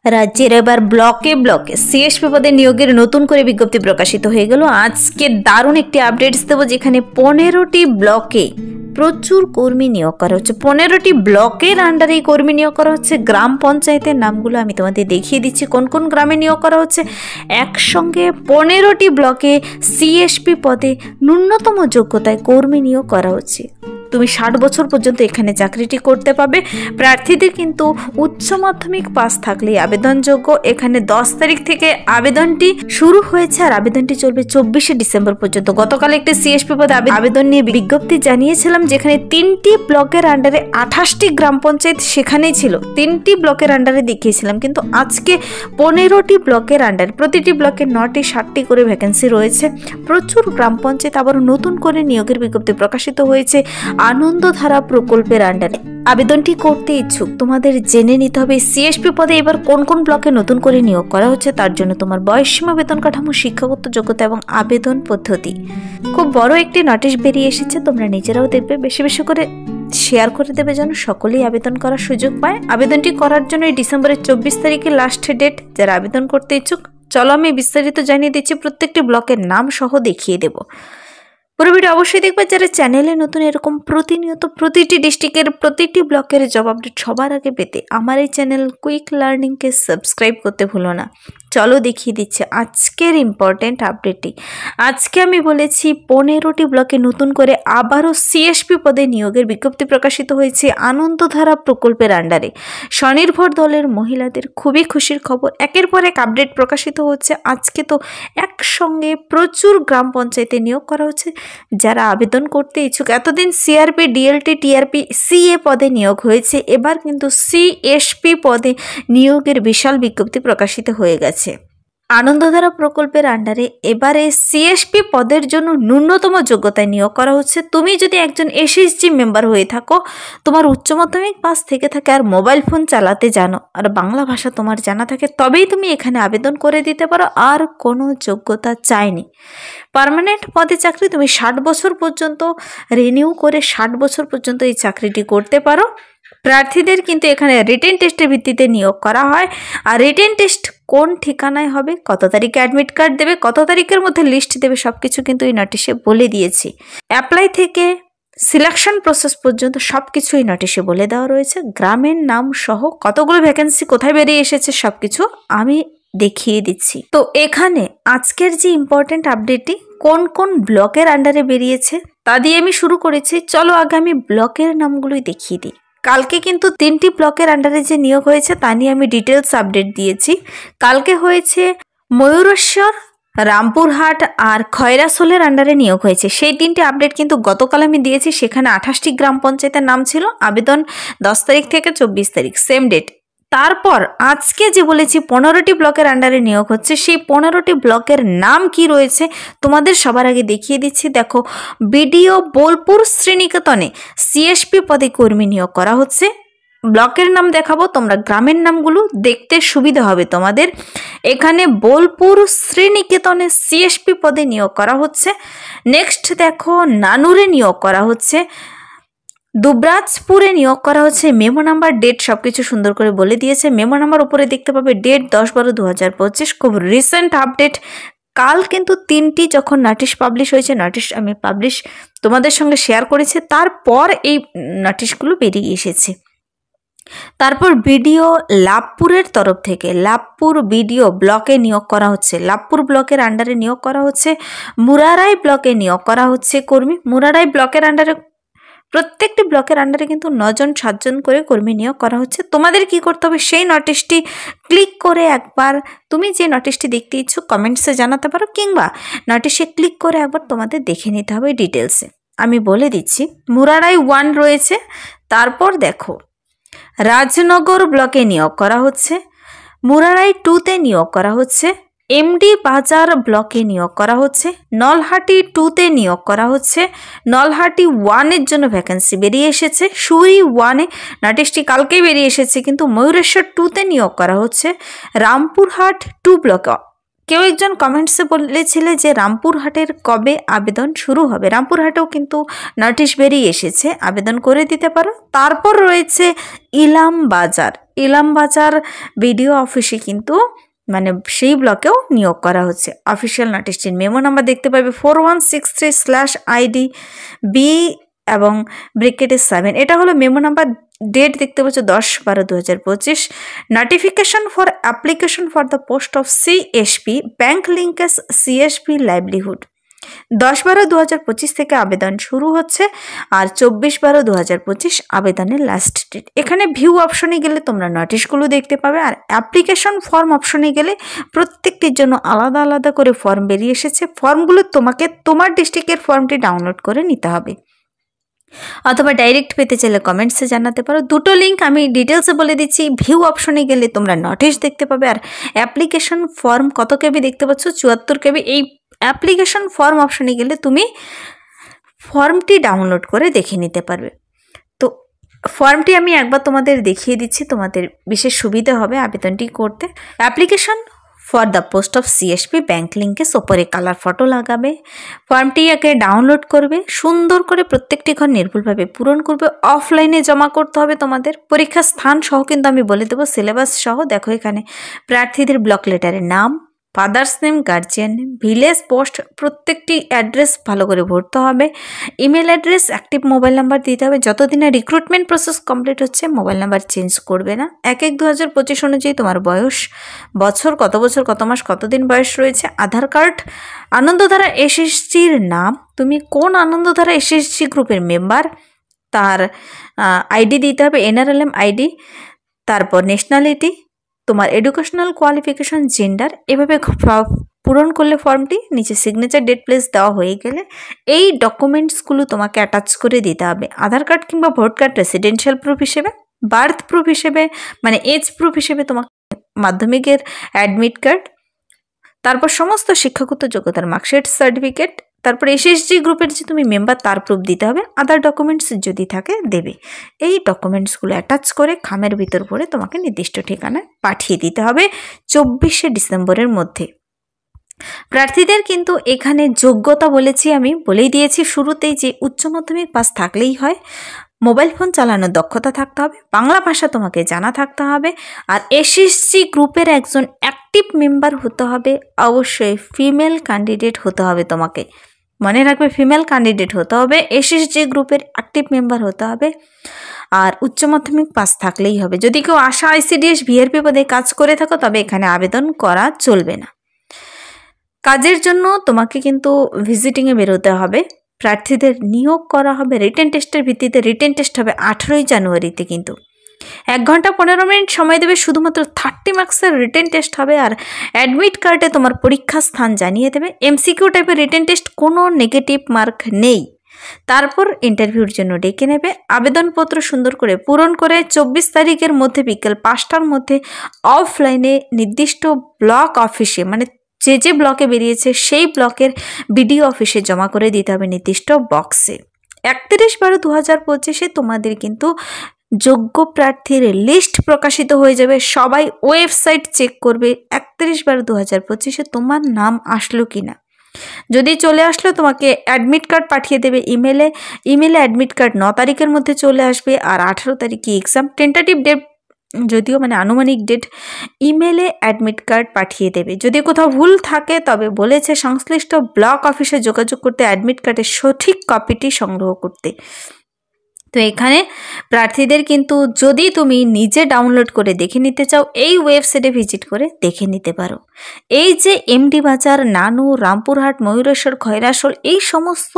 রাজ্যের এবার ব্লকে ব্লকে সিএসপি পদে নিয়োগের নতুন করে বিজ্ঞপ্তি প্রকাশিত হয়ে গেল। আজকে দারুণ একটি আপডেটস দেবো, যেখানে 15টি ব্লকে প্রচুর কর্মী নিয়োগ করা হচ্ছে। 15টি ব্লকের আন্ডারে কর্মী নিয়োগ করা হচ্ছে। গ্রাম পঞ্চায়েতের নামগুলো আমি তোমাদের দেখিয়ে দিচ্ছি কোন কোন গ্রামে নিয়োগ করা হচ্ছে। একসঙ্গে 15টি ব্লকে সিএসপি পদে ন্যূনতম যোগ্যতায় কর্মী নিয়োগ করা হচ্ছে। তুমি 60 বছর পর্যন্ত এখানে চাকরিটি করতে পাবে। প্রার্থীদের কিন্তু উচ্চ মাধ্যমিক পাস থাকলেই আবেদনযোগ্য। এখানে 10 তারিখ থেকে আবেদনটি শুরু হয়েছে আর আবেদনটি চলবে 24শে ডিসেম্বর পর্যন্ত। গতকাল একটি সিএসপি পদে আবেদন নিয়ে বিজ্ঞপ্তি জানিয়েছিলাম, যেখানে 3টি ব্লকের আন্ডারে 28টি গ্রাম পঞ্চায়েত সেখানেই ছিল। 3টি ব্লকের আন্ডারে দেখিয়েছিলাম, কিন্তু আজকে 15টি ব্লকের আন্ডারে, প্রতিটি ব্লকে 9টি 7টি করে ভ্যাকেন্সি রয়েছে। প্রচুর গ্রাম পঞ্চায়েত আবার নতুন করে নিয়োগের বিজ্ঞপ্তি প্রকাশিত হয়েছে আনন্দধারা প্রকল্পের আন্ডারে। আবেদনটি করতে ইচ্ছুক তোমাদের জেনে নিতে হবে সিএসপি পদে এবার কোন কোন ব্লকে নতুন করে নিয়োগ করা হচ্ছে। তার জন্য তোমার বয়সসীমা, বেতন কাঠামো, শিক্ষাগত যোগ্যতা এবং আবেদন পদ্ধতি। খুব বড় একটি নোটিশ বেরিয়ে এসেছে, তোমরা নিজেরাও দেখবে, বেশি বেশি করে শেয়ার করে দেবে যেন সকলেই আবেদন করার সুযোগ পায়। আবেদনটি করার জন্য এই ডিসেম্বরের 24 তারিখে লাস্ট ডেট। যারা আবেদন করতে ইচ্ছুক, চলো আমি বিস্তারিত জানিয়ে দিচ্ছি, প্রত্যেকটি ব্লকের নাম সহ দেখিয়ে দেব। পুরো ভিডিও অবশ্যই দেখবে। যারা চ্যানেলে নতুন, এরকম প্রতিনিয়ত প্রতিটি ডিস্ট্রিক্টের প্রতিটি ব্লকের জব আপডেট সবার আগে পেতে আমার এই চ্যানেল কুইক লার্নিংকে সাবস্ক্রাইব করতে ভুলো না। চলো দেখিয়ে দিচ্ছে আজকের ইম্পর্টেন্ট আপডেটটি। আজকে আমি বলেছি 15টি ব্লকে নতুন করে আবারও সিএসপি পদে নিয়োগের বিজ্ঞপ্তি প্রকাশিত হয়েছে আনন্দধারা প্রকল্পের আন্ডারে। স্বনির্ভর দলের মহিলাদের খুবই খুশির খবর। একের পর এক আপডেট প্রকাশিত হচ্ছে। আজকে তো একসঙ্গে প্রচুর গ্রাম পঞ্চায়েতে নিয়োগ করা হচ্ছে। যারা আবেদন করতে ইচ্ছুক, এতদিন সিআরপি, ডিএলটি, টিআরপি, সিএ পদে নিয়োগ হয়েছে, এবার কিন্তু সিএসপি পদে নিয়োগের বিশাল বিজ্ঞপ্তি প্রকাশিত হয়ে গেছে। আনন্দধারা প্রকল্পের আন্ডারে এবারে সিএসপি পদের জন্য ন্যূনতম যোগ্যতায় নিয়োগ করা হচ্ছে। তুমি যদি একজন এসএসজি মেম্বার হয়ে থাকো, তোমার উচ্চ মাধ্যমিক পাস থেকে থাকে, আর মোবাইল ফোন চালাতে জানো, আর বাংলা ভাষা তোমার জানা থাকে, তবেই তুমি এখানে আবেদন করে দিতে পারো। আর কোনো যোগ্যতা চাইনি। পার্মানেন্ট পদে চাকরি, তুমি 60 বছর পর্যন্ত রিনিউ করে 60 বছর পর্যন্ত এই চাকরিটি করতে পারো। প্রার্থীদের কিন্তু এখানে রিটেন টেস্টের ভিত্তিতে নিয়োগ করা হয়। আর রিটেন টেস্ট কোন ঠিকানায় হবে, কত তারিখে অ্যাডমিট কার্ড দেবে, কত তারিখের মধ্যে লিস্ট দেবে, সব কিছু কিন্তু এই নোটিশে বলে দিয়েছি। অ্যাপ্লাই থেকে সিলেকশন প্রসেস পর্যন্ত সব কিছু এই নোটিশে বলে দেওয়া রয়েছে। গ্রামের নাম সহ কতগুলো ভ্যাকেন্সি কোথায় বেরিয়ে এসেছে সব কিছু আমি দেখিয়ে দিচ্ছি। তো এখানে আজকের যে ইম্পর্টেন্ট আপডেটটি কোন কোন ব্লকের আন্ডারে বেরিয়েছে তা দিয়ে আমি শুরু করেছি। চলো আগে আমি ব্লকের নামগুলোই দেখিয়ে দিই। কালকে কিন্তু 3টি ব্লকের আন্ডারে যে নিয়োগ হয়েছে তা নিয়ে আমি ডিটেলস আপডেট দিয়েছি। কালকে হয়েছে ময়ূরেশ্বর, রামপুরহাট আর খয়রাসোলের আন্ডারে নিয়োগ হয়েছে। সেই 3টি আপডেট কিন্তু গতকাল আমি দিয়েছি। সেখানে 28টি গ্রাম পঞ্চায়েতের নাম ছিল। আবেদন 10 তারিখ থেকে 24 তারিখ, সেম ডেট। তারপর আজকে যে বলেছি 15টি ব্লকের আন্ডারে নিয়োগ হচ্ছে, সেই 15টি ব্লকের নাম কি রয়েছে তোমাদের সবার আগে দেখিয়ে দিচ্ছি। দেখো, বিডিও বোলপুর শ্রীনিকেতনে সিএসপি পদে কর্মী নিয়োগ করা হচ্ছে। ব্লকের নাম দেখাবো, তোমরা গ্রামের নামগুলো দেখতে সুবিধা হবে তোমাদের। এখানে বোলপুর শ্রীনিকেতনে সিএসপি পদে নিয়োগ করা হচ্ছে। নেক্সট দেখো, নানুরে নিয়োগ করা হচ্ছে। দুবরাজপুরে নিয়োগ করা হচ্ছে। মেমো নাম্বার, ডেট সবকিছু সুন্দর করে বলে দিয়েছে। মেমো নাম্বার উপরে দেখতে পাবে, ডেট 10/12/2025। খুব রিসেন্ট আপডেট। কাল কিন্তু 3টি যখন নোটিশ পাবলিশ হয়েছে, নোটিশ আমি তোমাদের সঙ্গে শেয়ার করেছি, তারপর এই নোটিশগুলো বেরিয়ে এসেছে। তারপর বিডিও লাভপুরের তরফ থেকে লাভপুর বিডিও ব্লকে নিয়োগ করা হচ্ছে। লাভপুর ব্লকের আন্ডারে নিয়োগ করা হচ্ছে। মুরারাই ব্লকে নিয়োগ করা হচ্ছে কর্মী। মুরারাই ব্লকের আন্ডারে, প্রত্যেকটি ব্লকের আন্ডারে কিন্তু 9-7জন করে কর্মী নিয়োগ করা হচ্ছে। তোমাদের কি করতে হবে, সেই নোটিশটি ক্লিক করে একবার, তুমি যে নোটিশটি দেখতে ইচ্ছুক কমেন্টসে জানাতে পারো, কিংবা নোটিশে ক্লিক করে একবার তোমাদের দেখে নিতে হবে ডিটেলসে। আমি বলে দিচ্ছি, মুরারাই 1 রয়েছে। তারপর দেখো, রাজনগর ব্লকে নিয়োগ করা হচ্ছে। মুরারাই 2তে নিয়োগ করা হচ্ছে। এমডি বাজার ব্লকে নিয়োগ করা হচ্ছে। নলহাটি 2তে নিয়োগ করা হচ্ছে। নলহাটি 1-এর জন্য ভ্যাকেন্সি বেরিয়ে এসেছে। সুরি 1-এ নোটিশটি কালকেই বেরিয়ে এসেছে, কিন্তু ময়ূরেশ্বর 2তে নিয়োগ করা হচ্ছে। রামপুরহাট 2 ব্লকে কেউ একজন কমেন্টসে বলেছিলে যে রামপুরহাটের কবে আবেদন শুরু হবে। রামপুরহাটেও কিন্তু নোটিশ বেরিয়ে এসেছে, আবেদন করে দিতে পারো। তারপর রয়েছে ইলামবাজার। ইলামবাজার বিডিও অফিসে কিন্তু মানে সেই ব্লকেও নিয়োগ করা হচ্ছে। অফিসিয়াল নোটিশটির মেমো নাম্বার দেখতে পাবে 4163/ID বি এবং ব্রেকেটে 7। এটা হলো মেমো নাম্বার। ডেট দেখতে পাচ্ছ 10/12/2025। Notification for application for the post of CSP bank linkage CSP livelihood 10/12/2025 থেকে আবেদন শুরু হচ্ছে, আর 24/12/2025 আবেদনের লাস্ট ডেট। এখানে ভিউ অপশনে গেলে তোমরা নোটিশগুলো দেখতে পাবে, আর অ্যাপ্লিকেশন ফর্ম অপশনে গেলে প্রত্যেকটির জন্য আলাদা আলাদা করে ফর্ম বেরিয়ে এসেছে। ফর্মগুলো তোমাকে তোমার ডিস্ট্রিক্টের ফর্মটি ডাউনলোড করে নিতে হবে, অথবা ডাইরেক্ট পেতে চাইলে কমেন্টসে জানাতে পারো। দুটো লিঙ্ক আমি ডিটেলসে বলে দিচ্ছি। ভিউ অপশনে গেলে তোমরা নোটিশ দেখতে পাবে, আর অ্যাপ্লিকেশন ফর্ম কত কেবি দেখতে পাচ্ছ 74 কেবি। এই অ্যাপ্লিকেশন ফর্ম অপশনে গেলে তুমি ফর্মটি ডাউনলোড করে দেখে নিতে পারবে। তো ফর্মটি আমি একবার তোমাদের দেখিয়ে দিচ্ছি, তোমাদের বিশেষ সুবিধা হবে আবেদনটি করতে। Application for the post of CSP bank লিঙ্কের ওপরে কালার ফটো লাগাবে, ফর্মটি আগে ডাউনলোড করবে, সুন্দর করে প্রত্যেকটি ঘর নির্ভুলভাবে পূরণ করবে। অফলাইনে জমা করতে হবে তোমাদের। পরীক্ষার স্থান সহ কিন্তু আমি বলে দেবো, সিলেবাস সহ। দেখো এখানে প্রার্থীদের ব্লক লেটারের নাম, father's name, guardian name, village, post, প্রত্যেকটি অ্যাড্রেস ভালো করে ভরতে হবে। Email address, active mobile number দিতে হবে। যতদিনে রিক্রুটমেন্ট প্রসেস কমপ্লিট হচ্ছে মোবাইল নাম্বার চেঞ্জ করবে না। 1/1/2025 অনুযায়ী তোমার বয়স, বছর, কত বছর, কত মাস, কতদিন বয়স রয়েছে। আধার কার্ড, আনন্দধারা এসএসজির নাম, তুমি কোন আনন্দধারা এসএসজি গ্রুপের মেম্বার তার আইডি দিতে হবে, এনআরএলএম আইডি। তারপর ন্যাশনালিটি, তোমার এডুকেশনাল কোয়ালিফিকেশন, জেন্ডার। এভাবে পূরণ করলে ফর্মটি নিচে সিগনেচার, ডেট, প্লেস দেওয়া হয়ে গেলে এই ডকুমেন্টসগুলো তোমাকে অ্যাটাচ করে দিতে হবে। আধার কার্ড কিংবা ভোট কার্ড রেসিডেন্সিয়াল প্রুফ হিসেবে, বার্থ প্রুফ হিসেবে মানে এজ প্রুফ হিসেবে তোমাকে মাধ্যমিকের অ্যাডমিট কার্ড, তারপর সমস্ত শিক্ষাগত যোগ্যতার মার্কশিট, সার্টিফিকেট, তারপর এসএসজি গ্রুপের যে তুমি মেম্বার তার প্রুফ দিতে হবে। আদার ডকুমেন্টস যদি থাকে দেবে। এই ডকুমেন্টসগুলো অ্যাটাচ করে খামের ভিতর ভরে তোমাকে নির্দিষ্ট ঠিকানায় পাঠিয়ে দিতে হবে 24শে ডিসেম্বরের মধ্যে। প্রার্থীদের কিন্তু এখানে যোগ্যতা বলেছি, আমি বলেই দিয়েছি শুরুতেই যে উচ্চ মাধ্যমিক পাস থাকলেই হয়। মোবাইল ফোন চালানোর দক্ষতা থাকতে হবে, বাংলা ভাষা তোমাকে জানা থাকতে হবে, আর এসএসজি গ্রুপের একজন অ্যাক্টিভ মেম্বার হতে হবে। অবশ্যই ফিমেল ক্যান্ডিডেট হতে হবে, তোমাকে মনে রাখবে ফিমেল ক্যান্ডিডেট হতে হবে, এসএসজি গ্রুপের অ্যাক্টিভ মেম্বার হতে হবে, আর উচ্চ মাধ্যমিক পাস থাকলেই হবে। যদি কেউ আশা, আইসিডিএস, ভিআরপি পদে কাজ করে থাকো তবে এখানে আবেদন করা চলবে না। কাজের জন্য তোমাকে কিন্তু ভিজিটিংয়ে বেরোতে হবে। প্রার্থীদের নিয়োগ করা হবে রিটেন টেস্টের ভিত্তিতে। রিটেন টেস্ট হবে 18ই জানুয়ারিতে। কিন্তু 1 ঘন্টা 15 মিনিট সময় দেবে, শুধুমাত্র 30 মার্কসের রিটেন টেস্ট হবে, আর অ্যাডমিট কার্ডে তোমার পরীক্ষা স্থান জানিয়ে দেবে। এমসিকিউ টাইপের রিটেন টেস্ট, কোনো নেগেটিভ মার্ক নেই। তারপর ইন্টারভিউর জন্য ডেকে নেবে। আবেদনপত্র সুন্দর করে পূরণ করে 24 তারিখের মধ্যে বিকেল 5টার মধ্যে অফলাইনে নির্দিষ্ট ব্লক অফিসে, মানে যে ব্লকে বেরিয়েছে সেই ব্লকের বিডিও অফিসে জমা করে দিতে হবে নির্দিষ্ট বক্সে। 31/12/2025 তোমাদের কিন্তু যোগ্য প্রার্থীর লিস্ট প্রকাশিত হয়ে যাবে। সবাই ওয়েবসাইট চেক করবে 31/12/2025 তোমার নাম আসলো কিনা। যদি চলে আসলো তোমাকে অ্যাডমিট কার্ড পাঠিয়ে দেবে ইমেলে। অ্যাডমিট কার্ড 9 তারিখের মধ্যে চলে আসবে, আর 18 তারিখে এক্সাম। টেন্টাটিভ ডেট যদিও মানে আনুমানিক ডেট, ইমেলে অ্যাডমিট কার্ড পাঠিয়ে দেবে। যদি কোথাও ভুল থাকে তবে বলেছে সংশ্লিষ্ট ব্লক অফিসে যোগাযোগ করতে, অ্যাডমিট কার্ডের সঠিক কপিটি সংগ্রহ করতে। তো এখানে প্রার্থীদের কিন্তু যদি তুমি নিজে ডাউনলোড করে দেখে নিতে চাও, এই ওয়েবসাইটে ভিজিট করে দেখে নিতে পারো। এই যে এমডি বাজার, নানু, রামপুরহাট, ময়ূরেশ্বর, খয়রাশোল, এই সমস্ত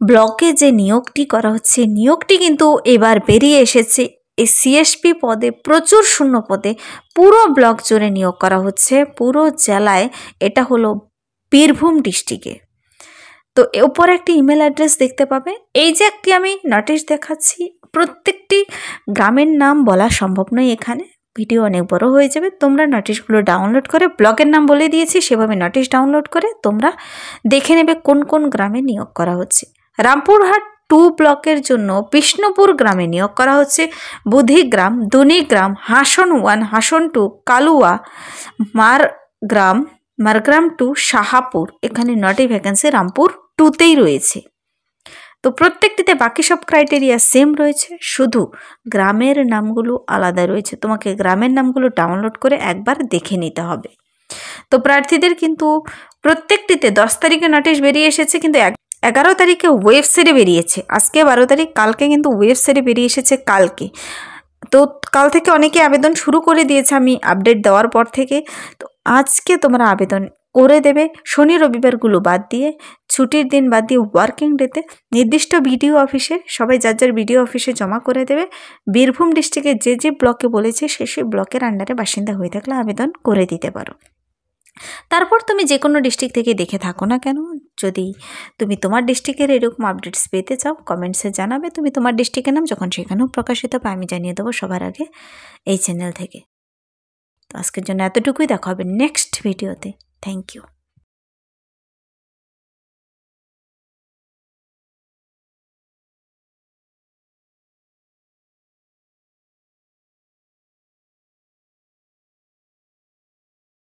ব্লকে যে নিয়োগটি করা হচ্ছে, নিয়োগটি কিন্তু এবার বেরিয়ে এসেছে। এই সিএসপি পদে প্রচুর শূন্য পদে পুরো ব্লক জুড়ে নিয়োগ করা হচ্ছে, পুরো জেলায়। এটা হলো বীরভূম ডিস্ট্রিক্টে। তো উপর একটি ইমেল অ্যাড্রেস দেখতে পাবে। এই যে একটি আমি নোটিশ দেখাচ্ছি, প্রত্যেকটি গ্রামের নাম বলা সম্ভব নয় এখানে, ভিডিও অনেক বড় হয়ে যাবে। তোমরা নোটিশগুলো ডাউনলোড করে, ব্লকের নাম বলে দিয়েছি সেভাবে নোটিশ ডাউনলোড করে তোমরা দেখে নেবে কোন কোন গ্রামে নিয়োগ করা হচ্ছে। রামপুরহাট 2 ব্লকের জন্য বিষ্ণুপুর গ্রামে নিয়োগ করা হচ্ছে, বুধিগ্রাম, দুনিগ্রাম, হাসন 1, হাসন 2, কালুয়া, মারগ্রাম, মারগ্রাম টু শাহাপুর এখানে 9টি ভ্যাকেন্সি রামপুর 2তেই রয়েছে। তো প্রত্যেকটিতে বাকি সব ক্রাইটেরিয়া সেম রয়েছে, শুধু গ্রামের নামগুলো আলাদা রয়েছে। তোমাকে গ্রামের নামগুলো ডাউনলোড করে একবার দেখে নিতে হবে। তো প্রার্থীদের কিন্তু প্রত্যেকটিতে 10 তারিখে নোটিশ বেরিয়ে এসেছে, কিন্তু 11 তারিখে ওয়েবসাইটে বেরিয়েছে। আজকে 12 তারিখ, কালকে কিন্তু ওয়েবসাইটে বেরিয়ে এসেছে কালকে। তো কাল থেকে অনেকে আবেদন শুরু করে দিয়েছে আমি আপডেট দেওয়ার পর থেকে। তো আজকে তোমরা আবেদন করে দেবে, শনি রবিবারগুলো বাদ দিয়ে, ছুটির দিন বাদ দিয়ে ওয়ার্কিং ডেতে নির্দিষ্ট বিডিও অফিসে সবাই যার যার বিডিও অফিসে জমা করে দেবে। বীরভূম ডিস্ট্রিক্টের যে ব্লকে বলেছে সেই ব্লকের আন্ডারে বাসিন্দা হয়ে থাকলে আবেদন করে দিতে পারো। তারপর তুমি যে কোনো ডিস্ট্রিক্ট থেকে দেখে থাকো না কেন, যদি তুমি তোমার ডিস্ট্রিক্টের এরকম আপডেটস পেতে চাও কমেন্টসে জানাবে। তুমি তোমার ডিস্ট্রিক্টের নাম যখন সেখানেও প্রকাশিত হবে আমি জানিয়ে দেবো সবার আগে এই চ্যানেল থেকে। তো আজকের জন্য এতটুকুই, দেখা হবে নেক্সট ভিডিওতে। Thank you.